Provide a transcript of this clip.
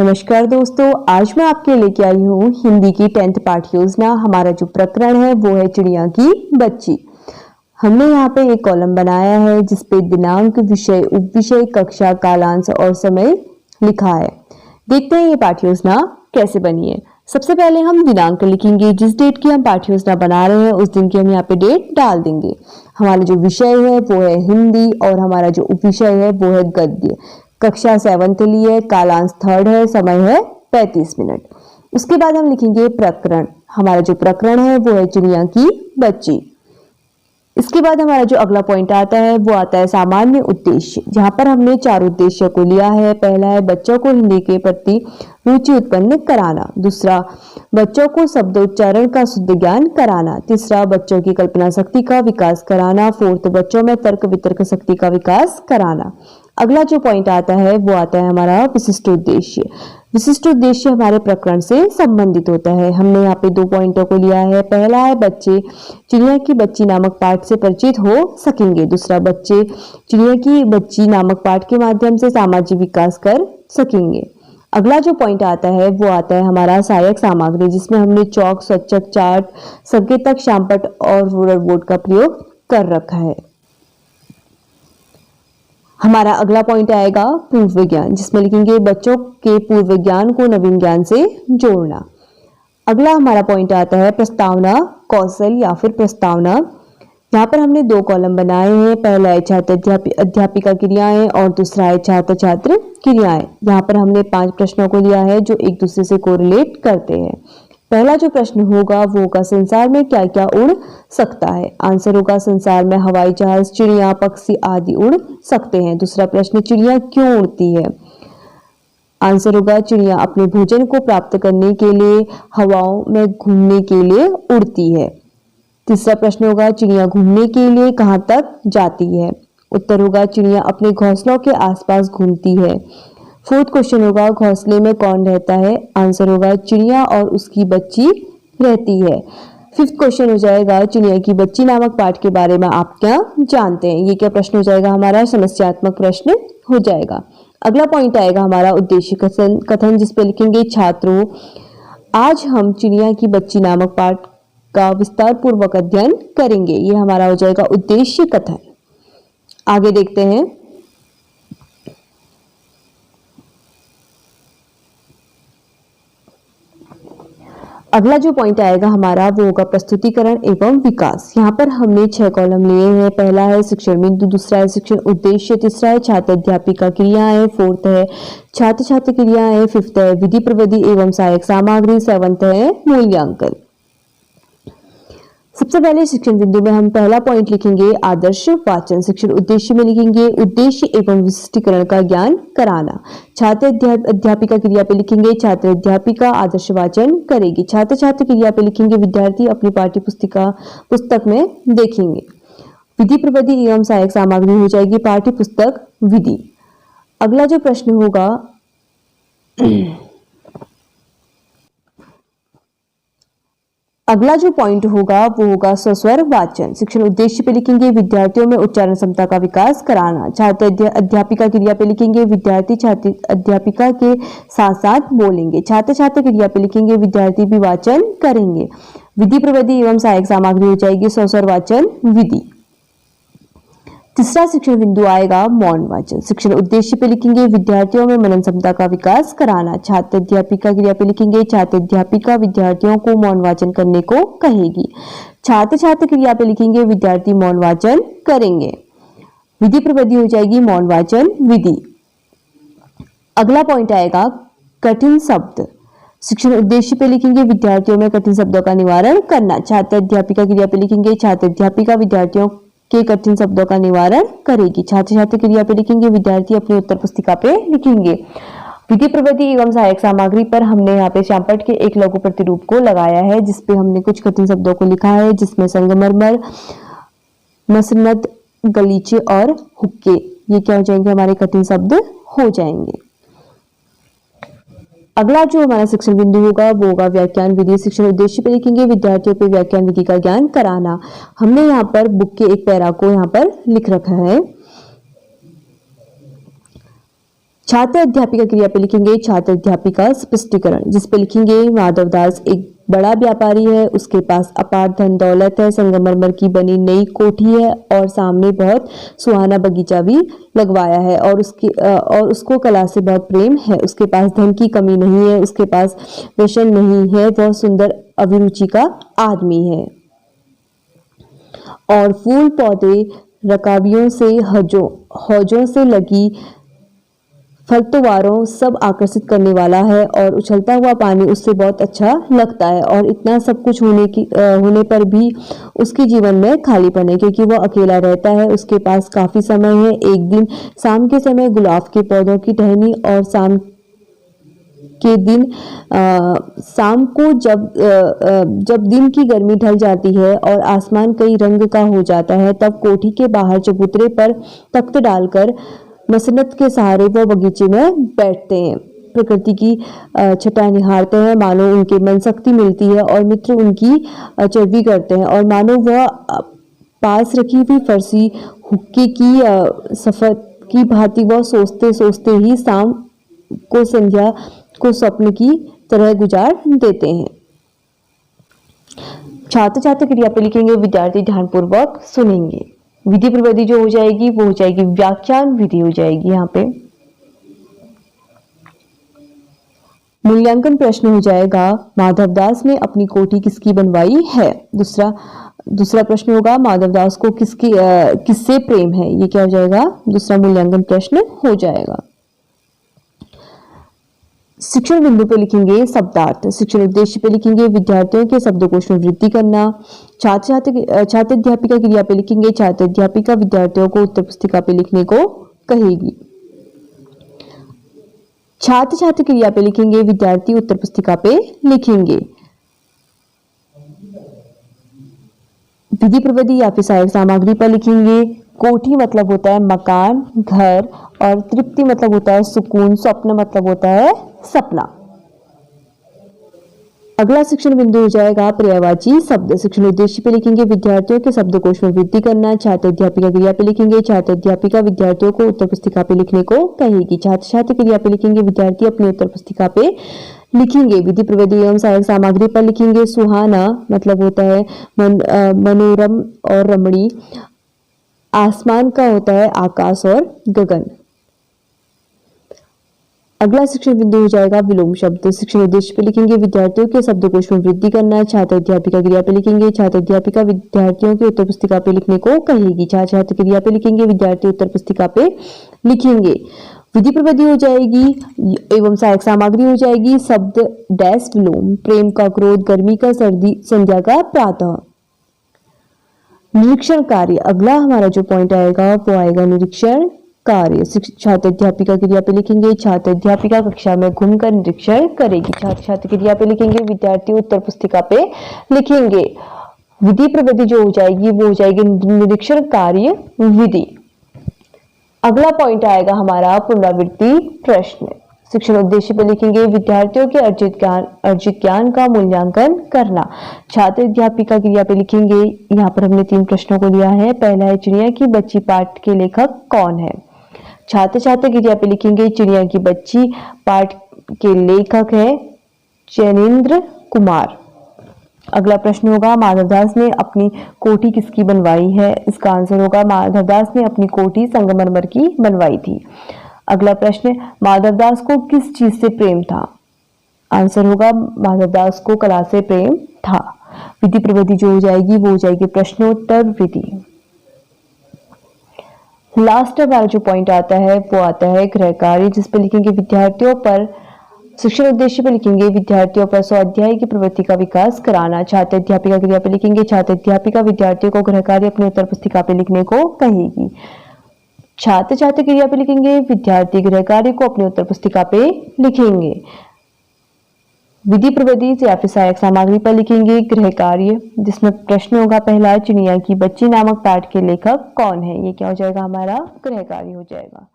नमस्कार दोस्तों, आज मैं आपके लेके आई हूँ हिंदी की 10th पाठ योजना। हमारा जो प्रकरण है वो है चिड़िया की बच्ची। हमने यहाँ पे एक कॉलम बनाया है जिसपे दिनांक, विषय, उपविषय, कक्षा, कालांश और समय लिखा है। देखते हैं ये पाठ योजना कैसे बनी है। सबसे पहले हम दिनांक लिखेंगे। जिस डेट की हम पाठ योजना बना रहे हैं उस दिन की हम यहाँ पे डेट डाल देंगे। हमारा जो विषय है वो है हिंदी और हमारा जो उपविषय है वो है गद्य। कक्षा 7th ली है, कालांश 3rd है, समय है 35 मिनट। उसके बाद हम लिखेंगे प्रकरण। हमारा जो प्रकरण है वो है चिड़िया की बच्ची। इसके बाद हमारा जो अगला पॉइंट आता है वो आता है सामान्य उद्देश्य। जहां पर हमने 4 उद्देश्य को लिया है। पहला है बच्चों को हिंदी के प्रति रुचि उत्पन्न कराना। दूसरा, बच्चों को शब्दोच्चारण का शुद्ध ज्ञान कराना। तीसरा, बच्चों की कल्पना शक्ति का विकास कराना। 4th, बच्चों में तर्क वितर्क शक्ति का विकास कराना। अगला जो पॉइंट आता है वो आता है हमारा विशिष्ट उद्देश्य। विशिष्ट उद्देश्य हमारे प्रकरण से संबंधित होता है। हमने यहाँ पे 2 पॉइंटों को लिया है। पहला है बच्चे चिड़िया की बच्ची नामक पाठ से परिचित हो सकेंगे। दूसरा, बच्चे चिड़िया की बच्ची नामक पाठ के माध्यम से सामाजिक विकास कर सकेंगे। अगला जो पॉइंट आता है वो आता है हमारा सहायक सामग्री, जिसमें हमने चौक, स्वच्छक, चार्ट, संकेतक, शामपट और रूलर बोर्ड का प्रयोग कर रखा है। हमारा अगला पॉइंट आएगा पूर्व विज्ञान, जिसमें लिखेंगे बच्चों के पूर्व ज्ञान को नवीन ज्ञान से जोड़ना। अगला हमारा पॉइंट आता है प्रस्तावना कौशल या फिर प्रस्तावना। यहाँ पर हमने 2 कॉलम बनाए हैं। पहला है छात्र अध्यापिका क्रियाएं और दूसरा है छात्र छात्र क्रियाएं। यहाँ पर हमने 5 प्रश्नों को लिया है जो एक दूसरे से कोरिलेट करते हैं। पहला जो प्रश्न होगा वो होगा संसार में क्या क्या उड़ सकता है। आंसर होगा संसार में हवाई जहाज, चिड़िया, पक्षी आदि उड़ सकते हैं। दूसरा प्रश्न, चिड़िया क्यों उड़ती है। आंसर होगा चिड़िया अपने भोजन को प्राप्त करने के लिए हवाओं में घूमने के लिए उड़ती है। तीसरा प्रश्न होगा चिड़िया घूमने के लिए कहाँ तक जाती है। उत्तर होगा चिड़िया अपने घोंसलों के आसपास घूमती है। 4th क्वेश्चन होगा घोंसले में कौन रहता है। आंसर होगा चिड़िया और उसकी बच्ची रहती है। 5th क्वेश्चन हो जाएगा चिड़िया की बच्ची नामक पाठ के बारे में आप क्या जानते हैं। ये क्या प्रश्न हो जाएगा हमारा समस्यात्मक प्रश्न हो जाएगा। अगला पॉइंट आएगा हमारा उद्देश्य कथन, जिसपे लिखेंगे छात्रों आज हम चिड़िया की बच्ची नामक पाठ का विस्तार पूर्वक अध्ययन करेंगे। ये हमारा हो जाएगा उद्देश्य कथन। आगे देखते हैं। अगला जो पॉइंट आएगा हमारा वो होगा प्रस्तुतिकरण एवं विकास। यहाँ पर हमने 6 कॉलम लिए हैं। पहला है शिक्षण बिंदु, दूसरा है शिक्षण उद्देश्य, तीसरा है छात्र अध्यापिका क्रियाएं, 4th है छात्र छात्र क्रियाएं, 5th है विधि प्रविधि एवं सहायक सामग्री, 7th है मूल्यांकन। सबसे पहले शिक्षण बिंदु में हम पहला पॉइंट लिखेंगे आदर्श वाचन। शिक्षण उद्देश्य में लिखेंगे उद्देश्य एवं विशिष्टीकरण का ज्ञान कराना। छात्र अध्यापिका क्रिया पे लिखेंगे छात्र अध्यापिका आदर्श वाचन करेगी। छात्र छात्र क्रिया पे लिखेंगे विद्यार्थी अपनी पाठ्य पुस्तक में देखेंगे। विधि प्रविधि एवं सहायक सामग्री हो जाएगी पाठ्य पुस्तक विधि। अगला जो प्रश्न होगा अगला जो पॉइंट होगा वो होगा सस्वर वाचन। शिक्षण उद्देश्य पे लिखेंगे विद्यार्थियों में उच्चारण क्षमता का विकास कराना। छात्र अध्यापिका क्रिया पे लिखेंगे विद्यार्थी छात्र अध्यापिका के साथ साथ बोलेंगे। छात्र छात्र क्रिया पे लिखेंगे विद्यार्थी भी वाचन करेंगे। विधि प्रविधि एवं सहायक सामग्री हो जाएगी सस्वर वाचन विधि। तीसरा शिक्षण बिंदु आएगा मौन वाचन। शिक्षण उद्देश्य पे लिखेंगे विद्यार्थियों में मनन क्षमता का विकास कराना। छात्र अध्यापिका क्रिया पे लिखेंगे छात्र अध्यापिका विद्यार्थियों को मौन वाचन करने को कहेगी। छात्र छात्र क्रिया पे लिखेंगे विद्यार्थी मौन वाचन करेंगे। विधि प्रविधि हो जाएगी मौन वाचन विधि। अगला पॉइंट आएगा कठिन शब्द। शिक्षण उद्देश्य पे लिखेंगे विद्यार्थियों में कठिन शब्दों का निवारण करना। छात्र अध्यापिका क्रिया पे लिखेंगे छात्र अध्यापिका विद्यार्थियों के कठिन शब्दों का निवारण करेगी। छात्र छात्र क्रिया पे लिखेंगे विद्यार्थी अपनी उत्तर पुस्तिका पे लिखेंगे। विधि प्रविधि एवं सहायक सामग्री पर हमने यहाँ पे श्यामपट्ट के एक लघु प्रतिरूप को लगाया है, जिसपे हमने कुछ कठिन शब्दों को लिखा है, जिसमें संगमरमर, मसनद, गलीचे और हुक्के ये क्या हो जाएंगे हमारे कठिन शब्द हो जाएंगे। अगला जो हमारा शिक्षण बिंदु होगा वो होगा व्याख्यान विधि। शिक्षण उद्देश्य पे लिखेंगे विद्यार्थियों पे व्याख्यान विधि का ज्ञान कराना। हमने यहाँ पर बुक के एक पैरा को यहाँ पर लिख रखा है। छात्र अध्यापिका क्रिया पे लिखेंगे छात्र अध्यापिका स्पष्टीकरण, जिस पे लिखेंगे माधवदास एक बड़ा व्यापारी है, उसके पास अपार धन दौलत है, संगमरमर की बनी नई कोठी है और सामने बहुत सुहाना बगीचा भी लगवाया है और उसको कला से बहुत प्रेम है। उसके पास धन की कमी नहीं है, उसके पास व्यसन नहीं है, वह सुंदर अभिरुचि का आदमी है और फूल पौधे रकाबियों से हौजों से लगी फलतोवारों सब आकर्षित करने वाला है और उछलता हुआ पानी उससे बहुत अच्छा लगता है और इतना सब कुछ होने पर भी उसके जीवन में खालीपन है क्योंकि वह अकेला रहता है। उसके पास काफी समय है। एक दिन शाम के समय गुलाब के पौधों की टहनी और शाम के दिन शाम को जब दिन की गर्मी ढल जाती है और आसमान कई रंग का हो जाता है, तब कोठी के बाहर चबूतरे पर तख्त डालकर मसनत के सहारे वो बगीचे में बैठते हैं, प्रकृति की छटा निहारते हैं, मानो उनके मन शक्ति मिलती है और मित्र उनकी चर्बी करते हैं और मानो वह पास रखी हुई फरसी हुक्के की सफर की भांति वह सोचते सोचते ही शाम को संध्या को स्वप्न की तरह गुजार देते हैं। छात्र छात्र क्रिया पे लिखेंगे विद्यार्थी ध्यानपूर्वक सुनेंगे। विधि प्रविधि जो हो जाएगी वो हो जाएगी व्याख्यान विधि हो जाएगी। यहाँ पे मूल्यांकन प्रश्न हो जाएगा माधवदास ने अपनी कोठी किसकी बनवाई है। दूसरा प्रश्न होगा माधवदास को किससे प्रेम है, ये क्या हो जाएगा, दूसरा मूल्यांकन प्रश्न हो जाएगा। शिक्षण बिंदु पे लिखेंगे शब्दार्थ, शिक्षण उद्देश्य पे लिखेंगे विद्यार्थियों के शब्दकोश में वृद्धि करना। छात्र अध्यापिका क्रिया पे लिखेंगे छात्र अध्यापिका विद्यार्थियों को उत्तर पुस्तिका पे लिखने को कहेगी। छात्र छात्र क्रिया पे लिखेंगे विद्यार्थी उत्तर पुस्तिका पे लिखेंगे। विधि प्रविधि या फिर सहायक सामग्री पर लिखेंगे कोठी मतलब होता है मकान, घर और तृप्ति मतलब होता है सुकून, स्वप्न मतलब होता है सपना। अगला शिक्षण बिंदु हो जाएगा पर्यायवाची शब्द, शिक्षण उद्देश्य पे लिखेंगे विद्यार्थियों के शब्दकोश में वृद्धि करना। छात्र अध्यापिका क्रिया पे लिखेंगे छात्र अध्यापिका विद्यार्थियों को उत्तर पुस्तिका पे लिखने को कहेगी। छात्र छात्र क्रिया पे लिखेंगे विद्यार्थी अपनी उत्तर पुस्तिका पे लिखेंगे। विधि प्रविधि एवं सहायक सामग्री पर लिखेंगे सुहाना मतलब होता है मनोरम और रमणी, आसमान का होता है आकाश और गगन। अगला शिक्षण बिंदु हो जाएगा विलोम शब्द, शिक्षण उद्देश्य पे लिखेंगे विद्यार्थियों के शब्दकोश में वृद्धि करना। छात्र अध्यापिका क्रिया पे लिखेंगे छात्र अध्यापिका विद्यार्थियों के उत्तर पुस्तिका पे लिखने को कहेगी। छात्र छात्र क्रिया पे लिखेंगे विद्यार्थी उत्तर पुस्तिका पे लिखेंगे। विधि प्रविधि हो जाएगी एवं सहायक सामग्री हो जाएगी शब्द डैश विलोम, प्रेम का क्रोध, गर्मी का सर्दी, संध्या का प्रातः। निरीक्षण कार्य, अगला हमारा जो पॉइंट आएगा वो आएगा निरीक्षण कार्य। छात्र अध्यापिका क्रिया पे लिखेंगे छात्र अध्यापिका कक्षा में घूमकर निरीक्षण करेगी। छात्र छात्र क्रिया पे लिखेंगे विद्यार्थी उत्तर पुस्तिका पे लिखेंगे। विधि प्रविधि जो हो जाएगी वो हो जाएगी निरीक्षण कार्य विधि। अगला पॉइंट आएगा हमारा पुनरावृत्ति प्रश्न, शिक्षण उद्देश्य पे लिखेंगे विद्यार्थियों के अर्जित ज्ञान का मूल्यांकन करना। छात्र अध्यापिका क्रिया पे लिखेंगे, यहाँ पर हमने 3 प्रश्नों को लिया है। पहला है चिड़िया की बच्ची पाठ के लेखक कौन है। छात्र छात्र क्रिया पे लिखेंगे चिड़िया की बच्ची पाठ के लेखक है चैनेन्द्र कुमार। अगला प्रश्न होगा माधवदास ने अपनी कोठी किसकी बनवाई है, इसका आंसर होगा माधवदास ने अपनी कोठी संगमरमर की बनवाई थी। अगला प्रश्न माधवदास को किस चीज से प्रेम था, आंसर होगा माधवदास को कला से प्रेम था। विधि प्रविधि जो हो जाएगी वो हो जाएगी प्रश्नोत्तर विधि। लास्ट हमारा जो पॉइंट आता है वो आता है गृह कार्य, जिस पे लिखेंगे विद्यार्थियों पर, शिक्षण उद्देश्य पे लिखेंगे विद्यार्थियों पर स्वाध्याय की प्रवृत्ति का विकास कराना। छात्र अध्यापिका क्रिया पे लिखेंगे छात्र अध्यापिका विद्यार्थियों को गृह कार्य अपनी उत्तर पुस्तिका पे लिखने को कहेगी। छात्र छात्र क्रिया पे लिखेंगे विद्यार्थी गृह कार्य को अपनी उत्तर पुस्तिका पे लिखेंगे। विधि प्रविधि या फिर सहायक सामग्री पर लिखेंगे गृह कार्य, जिसमें प्रश्न होगा पहला चिड़िया की बच्ची नामक पाठ के लेखक कौन है, ये क्या हो जाएगा हमारा गृह कार्य हो जाएगा।